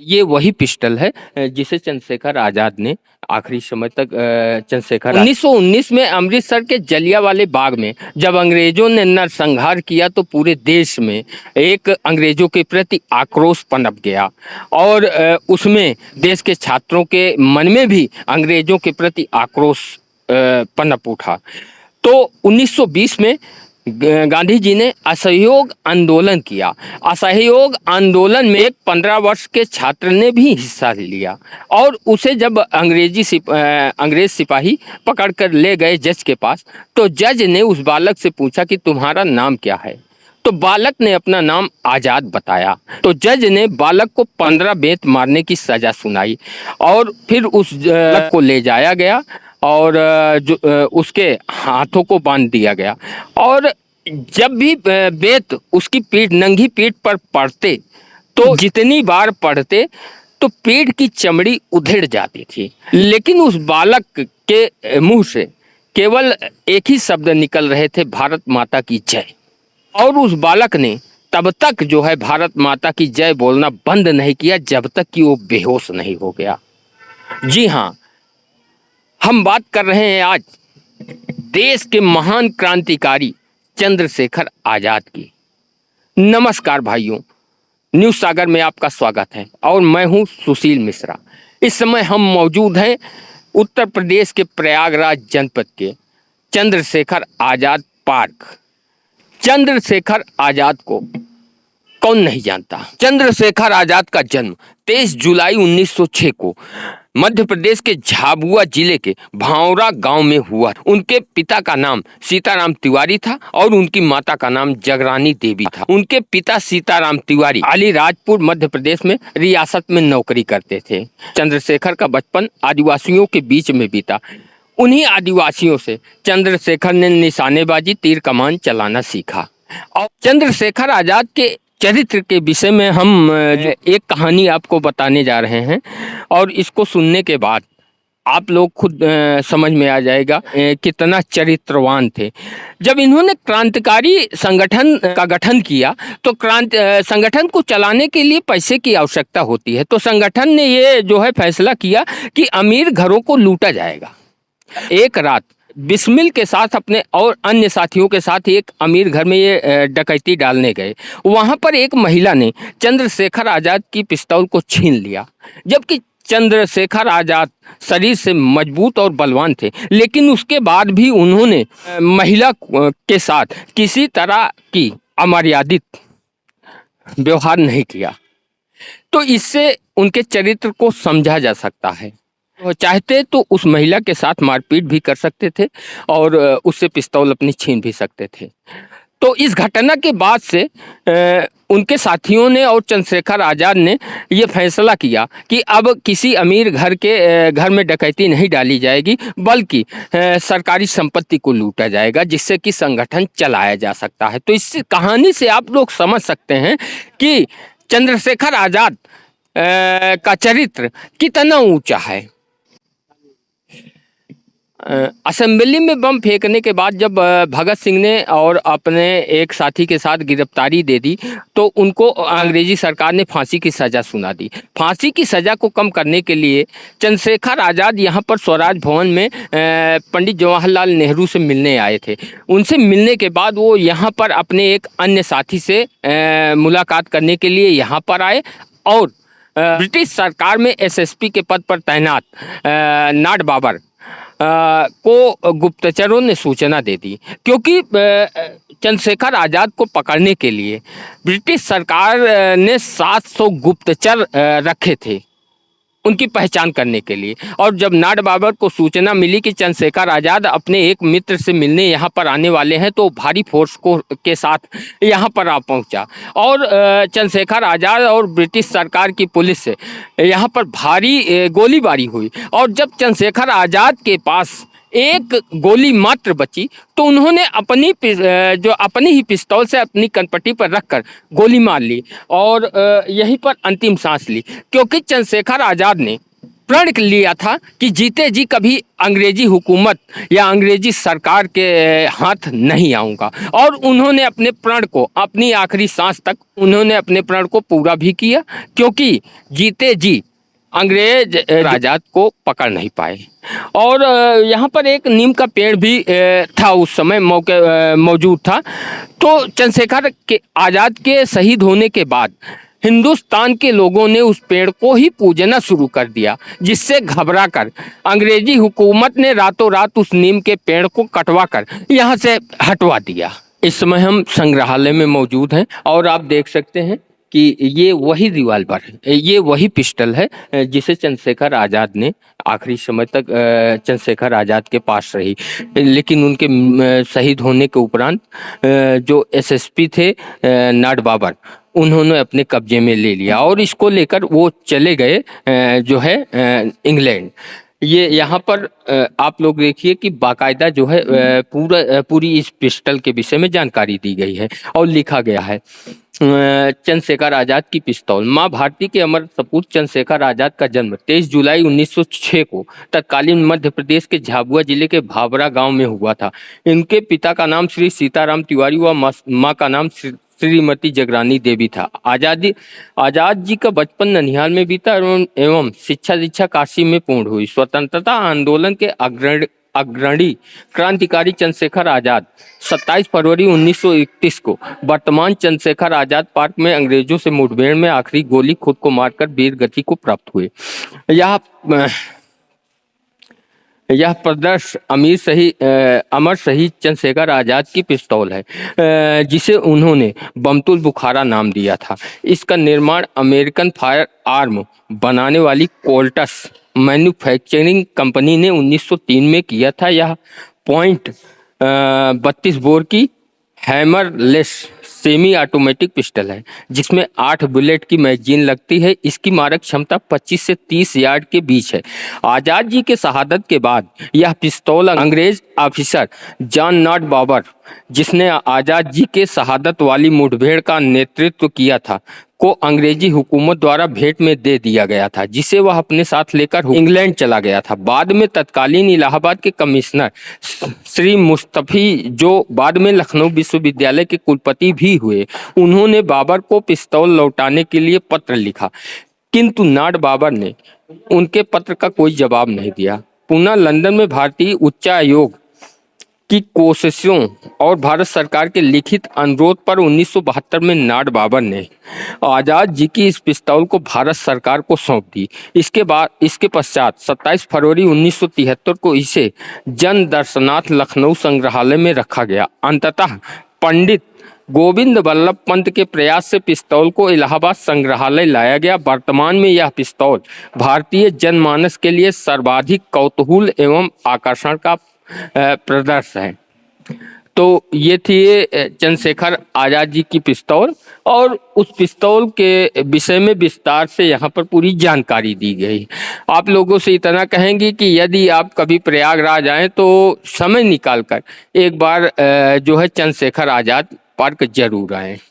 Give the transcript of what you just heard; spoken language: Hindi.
ये वही पिस्टल है जिसे चंद्रशेखर आजाद ने आखिरी समय तक 1919 में अमृतसर के जलियांवाले बाग में जब अंग्रेजों ने नरसंहार किया तो पूरे देश में एक अंग्रेजों के प्रति आक्रोश पनप गया और उसमें देश के छात्रों के मन में भी अंग्रेजों के प्रति आक्रोश पनप उठा। तो 1920 में गांधी जी ने असहयोग आंदोलन किया। असहयोग आंदोलन में एक 15 वर्ष के छात्र ने भी हिस्सा लिया और उसे जब अंग्रेज सिपाही पकड़ कर ले गए जज के पास, तो जज ने उस बालक से पूछा कि तुम्हारा नाम क्या है। तो बालक ने अपना नाम आजाद बताया। तो जज ने बालक को 15 बेंत मारने की सजा सुनाई और फिर उस बालक को ले जाया गया और उसके हाथों को बांध दिया गया और जब भी बेत उसकी पीठ नंगी पीठ पर पड़ते तो जितनी बार पड़ते तो पीठ की चमड़ी उधेड़ जाती थी, लेकिन उस बालक के मुंह से केवल एक ही शब्द निकल रहे थे, भारत माता की जय। और उस बालक ने तब तक जो है भारत माता की जय बोलना बंद नहीं किया जब तक कि वो बेहोश नहीं हो गया। जी हाँ, हम बात कर रहे हैं आज देश के महान क्रांतिकारी चंद्रशेखर आजाद की। नमस्कार भाइयों, न्यूज़ सागर में आपका स्वागत है और मैं हूं सुशील मिश्रा। इस समय हम मौजूद हैं उत्तर प्रदेश के प्रयागराज जनपद के चंद्रशेखर आजाद पार्क। चंद्रशेखर आजाद को कौन नहीं जानता। चंद्रशेखर आजाद का जन्म 23 जुलाई 1906 को मध्य प्रदेश के झाबुआ जिले के भांवरा गांव में हुआ। उनके पिता का नाम सीताराम तिवारी था और उनकी माता का नाम जगरानी देवी था। उनके पिता सीताराम तिवारी अलीराजपुर मध्य प्रदेश में रियासत में नौकरी करते थे। चंद्रशेखर का बचपन आदिवासियों के बीच में बीता। उन्हीं आदिवासियों से चंद्रशेखर ने निशानेबाजी, तीर कमान चलाना सीखा। और चंद्रशेखर आजाद के चरित्र के विषय में हम एक कहानी आपको बताने जा रहे हैं और इसको सुनने के बाद आप लोग खुद समझ में आ जाएगा कितना चरित्रवान थे। जब इन्होंने क्रांतिकारी संगठन का गठन किया तो संगठन को चलाने के लिए पैसे की आवश्यकता होती है। तो संगठन ने ये जो है फैसला किया कि अमीर घरों को लूटा जाएगा। एक रात बिस्मिल के साथ अपने और अन्य साथियों के साथ एक अमीर घर में ये डकैती डालने गए। वहां पर एक महिला ने चंद्रशेखर आजाद की पिस्तौल को छीन लिया। जबकि चंद्रशेखर आजाद शरीर से मजबूत और बलवान थे, लेकिन उसके बाद भी उन्होंने महिला के साथ किसी तरह की अमर्यादित व्यवहार नहीं किया। तो इससे उनके चरित्र को समझा जा सकता है। चाहते तो उस महिला के साथ मारपीट भी कर सकते थे और उससे पिस्तौल अपनी छीन भी सकते थे। तो इस घटना के बाद से उनके साथियों ने और चंद्रशेखर आजाद ने ये फैसला किया कि अब किसी अमीर घर में डकैती नहीं डाली जाएगी, बल्कि सरकारी संपत्ति को लूटा जाएगा, जिससे कि संगठन चलाया जा सकता है। तो इस कहानी से आप लोग समझ सकते हैं कि चंद्रशेखर आजाद का चरित्र कितना ऊंचा है। असेंबली में बम फेंकने के बाद जब भगत सिंह ने और अपने एक साथी के साथ गिरफ्तारी दे दी तो उनको अंग्रेजी सरकार ने फांसी की सज़ा सुना दी। फांसी की सज़ा को कम करने के लिए चंद्रशेखर आज़ाद यहाँ पर स्वराज भवन में पंडित जवाहरलाल नेहरू से मिलने आए थे। उनसे मिलने के बाद वो यहाँ पर अपने एक अन्य साथी से मुलाकात करने के लिए यहाँ पर आए और ब्रिटिश सरकार में एसएसपी के पद पर तैनात नाड बाबर को गुप्तचरों ने सूचना दे दी, क्योंकि चंद्रशेखर आजाद को पकड़ने के लिए ब्रिटिश सरकार ने 700 गुप्तचर रखे थे उनकी पहचान करने के लिए। और जब नाड बाबर को सूचना मिली कि चंद्रशेखर आजाद अपने एक मित्र से मिलने यहाँ पर आने वाले हैं, तो भारी फोर्स के साथ यहाँ पर आ पहुँचा और चंद्रशेखर आजाद और ब्रिटिश सरकार की पुलिस से यहाँ पर भारी गोलीबारी हुई। और जब चंद्रशेखर आजाद के पास एक गोली मात्र बची तो उन्होंने अपनी ही पिस्तौल से अपनी कनपट्टी पर रखकर गोली मार ली और यहीं पर अंतिम सांस ली, क्योंकि चंद्रशेखर आजाद ने प्रण लिया था कि जीते जी कभी अंग्रेजी हुकूमत या अंग्रेजी सरकार के हाथ नहीं आऊँगा, और उन्होंने अपने प्रण को, अपनी आखिरी सांस तक उन्होंने अपने प्रण को पूरा भी किया, क्योंकि जीते जी अंग्रेज आजाद को पकड़ नहीं पाए। और यहाँ पर एक नीम का पेड़ भी था, उस समय मौजूद था। तो चंद्रशेखर के आजाद के शहीद होने के बाद हिंदुस्तान के लोगों ने उस पेड़ को ही पूजना शुरू कर दिया, जिससे घबरा कर अंग्रेजी हुकूमत ने रातों रात उस नीम के पेड़ को कटवा कर यहाँ से हटवा दिया। इस समय हम संग्रहालय में मौजूद हैं और आप देख सकते हैं कि ये वही रिवाल्वर है, ये वही पिस्टल है जिसे चंद्रशेखर आज़ाद ने आखिरी समय तक चंद्रशेखर आज़ाद के पास रही। लेकिन उनके शहीद होने के उपरांत जो एसएसपी थे नाड बाबर, उन्होंने अपने कब्जे में ले लिया और इसको लेकर वो चले गए जो है इंग्लैंड। ये यहाँ पर आप लोग देखिए कि बाकायदा जो है पूरी इस पिस्टल के विषय में जानकारी दी गई है और लिखा गया है चंद्रशेखर आजाद की पिस्तौल। माँ भारती के अमर सपूत चंद्रशेखर आजाद का जन्म 23 जुलाई 1906 को तत्कालीन मध्य प्रदेश के झाबुआ जिले के भावरा गांव में हुआ था। इनके पिता का नाम श्री सीताराम तिवारी व माँ का नाम श्रीमती जगरानी देवी था। आजाद जी का बचपन ननिहाल में बीता एवं शिक्षा दीक्षा काशी में पूर्ण हुई। स्वतंत्रता आंदोलन के अग्रणी क्रांतिकारी चंद्रशेखर आजाद 27 फरवरी 1931 को वर्तमान चंद्रशेखर आजाद पार्क में अंग्रेजों से मुठभेड़ में आखिरी गोली खुद को मारकर वीर गति को प्राप्त हुए। यह प्रदर्श अमर शहीद चंद्रशेखर आजाद की पिस्तौल है जिसे उन्होंने बमतुल बुखारा नाम दिया था। इसका निर्माण अमेरिकन फायर आर्म बनाने वाली कोल्टस मैन्युफैक्चरिंग कंपनी ने 1903 में किया था। यह .32 बोर की हैमरलेस सेमी ऑटोमेटिक पिस्टल है जिसमें 8 बुलेट की मैगजीन लगती है। इसकी मारक क्षमता 25 से 30 यार्ड के बीच है। आजाद जी के शहादत के बाद यह पिस्तौल अंग्रेज ऑफिसर जॉन नॉट बाबर, जिसने आजाद जी के शहादत वाली मुठभेड़ का नेतृत्व किया था, को अंग्रेजी हुकूमत द्वारा भेंट में दे दिया गया था, जिसे वह अपने साथ लेकर इंग्लैंड चला गया था। बाद में तत्कालीन इलाहाबाद के कमिश्नर श्री मुस्तफी, जो बाद में लखनऊ विश्वविद्यालय के कुलपति भी हुए, उन्होंने बाबर को पिस्तौल लौटाने के लिए पत्र लिखा, किंतु नाड बाबर ने उनके पत्र का कोई जवाब नहीं दिया। पुनः लंदन में भारतीय उच्चायोग की कोशिशों और भारत सरकार के लिखित अनुरोध पर 1972 में नाड बाबर ने आजाद जी की इस पिस्तौल को भारत सरकार को सौंप दी। इसके पश्चात 27 फरवरी 1973 को इसे जन दर्शनार्थ लखनऊ संग्रहालय में रखा गया। अंततः पंडित गोविंद वल्लभ पंत के प्रयास से पिस्तौल को इलाहाबाद संग्रहालय लाया गया। वर्तमान में यह पिस्तौल भारतीय जनमानस के लिए सर्वाधिक कौतूहल एवं आकर्षण का प्रदर्श है। तो ये थी चंद्रशेखर आजाद जी की पिस्तौल, और उस पिस्तौल के विषय में विस्तार से यहाँ पर पूरी जानकारी दी गई। आप लोगों से इतना कहेंगे कि यदि आप कभी प्रयागराज आएँ तो समय निकालकर एक बार जो है चंद्रशेखर आजाद पार्क जरूर आएँ।